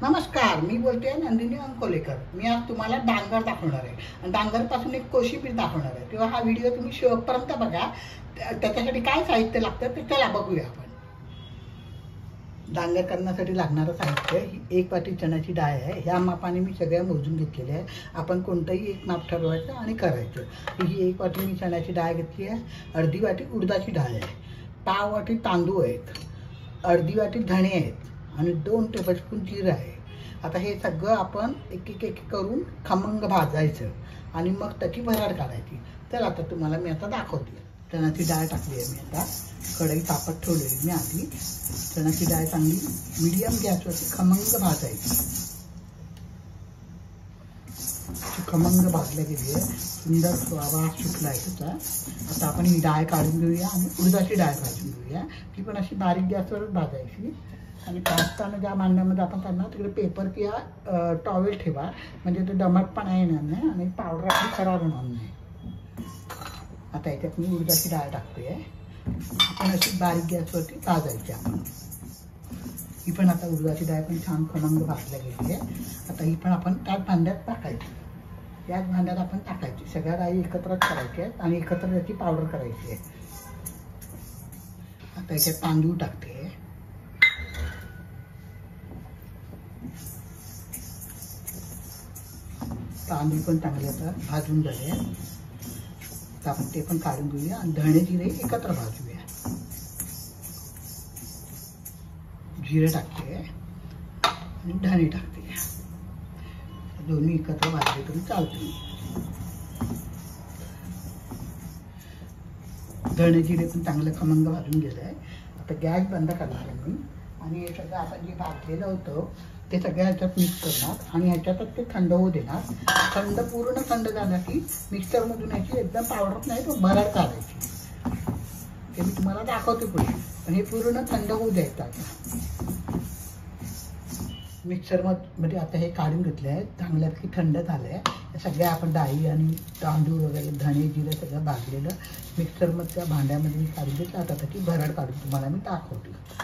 नमस्कार, मी बोलते नंदिनी अंकोलेकर। मी आज तुम्हाला डांगर दाखवणार आहे आणि डांगरपासून एक कोशिंबीर दाखवणार आहे। तेव्हा हा व्हिडिओ तुम्ही शेवटपर्यंत बघा। त्याच्यासाठी काय साहित्य लागतं ते चला बघूया आपण। डांगर करण्यासाठी लागणारं साहित्य ही 1 वाटी चण्याची डाळ आहे। ह्या मापाने मी सगळ्या मोजून घेतलेले आहे। आपण कोणतंही एक माप ठरवायचं आणि करायचं। ही 1 वाटी मी चण्याची डाळ घेतली आहे। अर्धी वाटी उडदाची डाळ आहे। पाव वाटी तांदूळ आहेत। अर्धी वाटी धणे आहेत आणि 2 टेबलस्पून जिरं आहे। आता हे सगळं आपण एक एक करून खमंग भाजायचं आणि मग त्याची भराड काढायची। तर आता तुम्हाला मी आता दाखवते। चण्याची डाळ टाकली आहे मी आता। कढई तापत ठेवलेली मी आधी। चण्याची डाळ चांगली मीडियम गॅसवरती खमंग भाजायची। खमंग भाजली गेली आहे, सुंदर वास सुटला आहे त्याचा। आता आपण ही डाळ काढून घेऊया आणि उडदाची डाळ भाजून घेऊया। ती पण अशी बारीक गॅसवरच भाजायची आणि भाजताना ज्या भांड्यामध्ये आपण करणार तिकडे पेपर किंवा टॉवेल ठेवा, म्हणजे ते दमटपणा येणार नाही आणि पावडर आपली खराब होणार नाही। आता याच्यात मी उडदाची डाळ टाकते आहे। आपण अशी बारीक गॅसवरती भाजायची आपण। ही पण आता उडदाची डाळ पण छान खमंग भाजल्या गेली आहे। आता ही पण आपण त्याच भांड्यात टाकायची। याच भांड्यात आपण टाकायची। सगळ्या डाळी एकत्रच करायच्या आहेत आणि एकत्र त्याची पावडर करायची आहे। आता याच्यात तांदूळ टाकते। तांदूळ पण चांगले आता भाजून झाले। तर आपण ते पण काढून घेऊया आणि धणे जिरे एकत्र भाजूया। जिरे टाकते आणि धणे टाकते। दोन्ही एकत्र भाजले तरी चालते। धणे जिरे पण चांगलं खमंग भाजून गेलं आहे। आता गॅस बंद करणार आहे मी आणि हे सगळं आपण जे भाजलेलं होतं ते सगळ्या ह्याच्यात मिक्स करणार आणि ह्याच्यातच ते थंड होऊ देणार। पूर्ण थंड झालं की मिक्सरमधून याची एकदम पावडर नाही तो भराड काढायची। ते मी तुम्हाला दाखवते पुढे, पण हे पूर्ण थंड होऊ द्यायचं। आता मिक्सरमध्ये आता हे काढून घेतले आहे, चांगल्यापैकी थंड झालं आहे। सगळ्या आपण डाळी आणि तांदूळ वगैरे धणे जिरे सगळं भाजलेलं मिक्सरमधल्या भांड्यामध्ये मी काढून घेतलं। आता त्याची भराड काढून तुम्हाला मी दाखवते।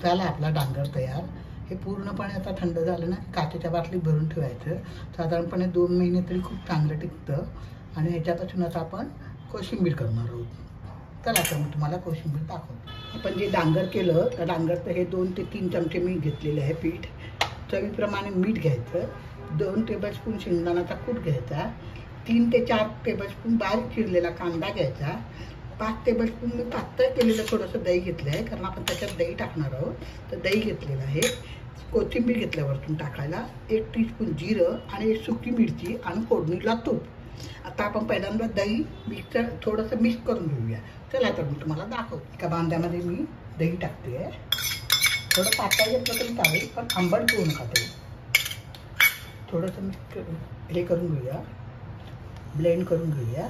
त्याला आपला डांगर तयार। हे पूर्णपणे आता थंड झालं ना, काचेच्या बाटलीत भरून ठेवायचं। साधारणपणे 2 महिने तरी खूप चांगलं टिकतं आणि ह्याच्यापासून आता आपण कोशिंबीर करणार आहोत। चला आता मी तुम्हाला कोशिंबीर दाखवतो। आपण जे डांगर केलं त्या डांगरचं हे 2 ते 3 चमचे मी घेतलेले आहे पीठ। चवीप्रमाणे मीठ घ्यायचं। 2 टेबलस्पून शेंगदाण्याचा कूट घ्यायचा। 3 ते 4 टेबलस्पून बारीक चिरलेला कांदा घ्यायचा। 5 टेबलस्पून मी पातळ केलेलं थोडंसं दही घेतलं आहे, कारण आपण त्याच्यात दही टाकणार आहोत। तर दही घेतलेलं आहे। कोथिंबीर घेतल्यावरतून टाकायला 1 टीस्पून जिरं आणि 1 सुकी मिरची आणि फोडणीला तूप। आता आपण पहिल्यांदा दही मिक्सर थोडंसं मिक्स करून घेऊया। चला तर मी तुम्हाला दाखवते। एका भांड्यामध्ये मी दही टाकते आहे। थोडं पातळ घेतलं तरी चालेल, पण आंबट घेऊ नका ते। थोडंसं मिक्स करून हे करून घेऊया, ब्लेंड करून घेऊया।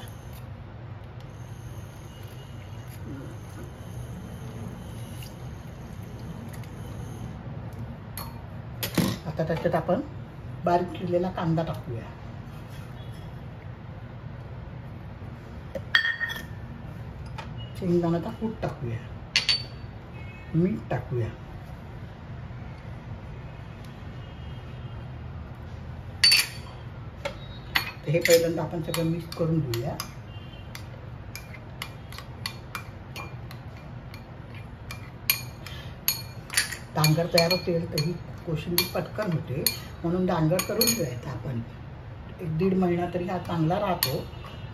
आता त्याच्यात आपण बारीक चिरलेला कांदा टाकूया। शेंगदाण्याचा कूट टाकूया। मीठ टाकूया। हे पहिल्यांदा आपण सगळं मिक्स करून घेऊया। डांगर तयार असेल तर ही कोशिंबीर पटकन होते, म्हणून डांगर करून ठेवायचा आपण। 1-1.5 महिना तरी हा चांगला राहतो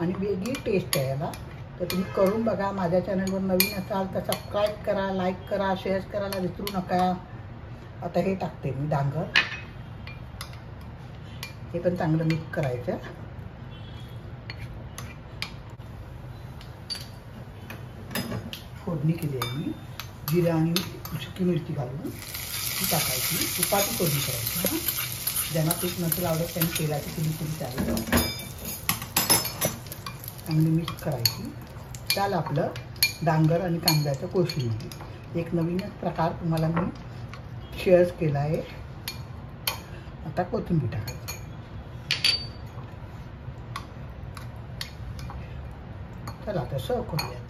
आणि वेगळी टेस्ट आहे याला। तर तुम्ही करून बघा। माझ्या चॅनलवर नवीन असाल तर सबस्क्राईब करा, लाईक करा, शेअर करायला विसरू नका। आता हे टाकते मी डांगर। हे पण चांगलं मिक्स करायचं। फोडणी केली आहे मी जिरे आणि सुकी मिरची घालून। ती टाकायची। तुपाची फोडणी करायची। ज्यांना तूप नसेल आवडत त्यांनी तेलाची फोडणी केली चालेल। चांगली मिक्स करायची। त्याला आपलं डांगर आणि कांद्याचं कोशिंबीर एक नवीनच प्रकार तुम्हाला मी शेअर केला आहे। आता कोथिंबीर टाकायची। चला आता सर्व करूया।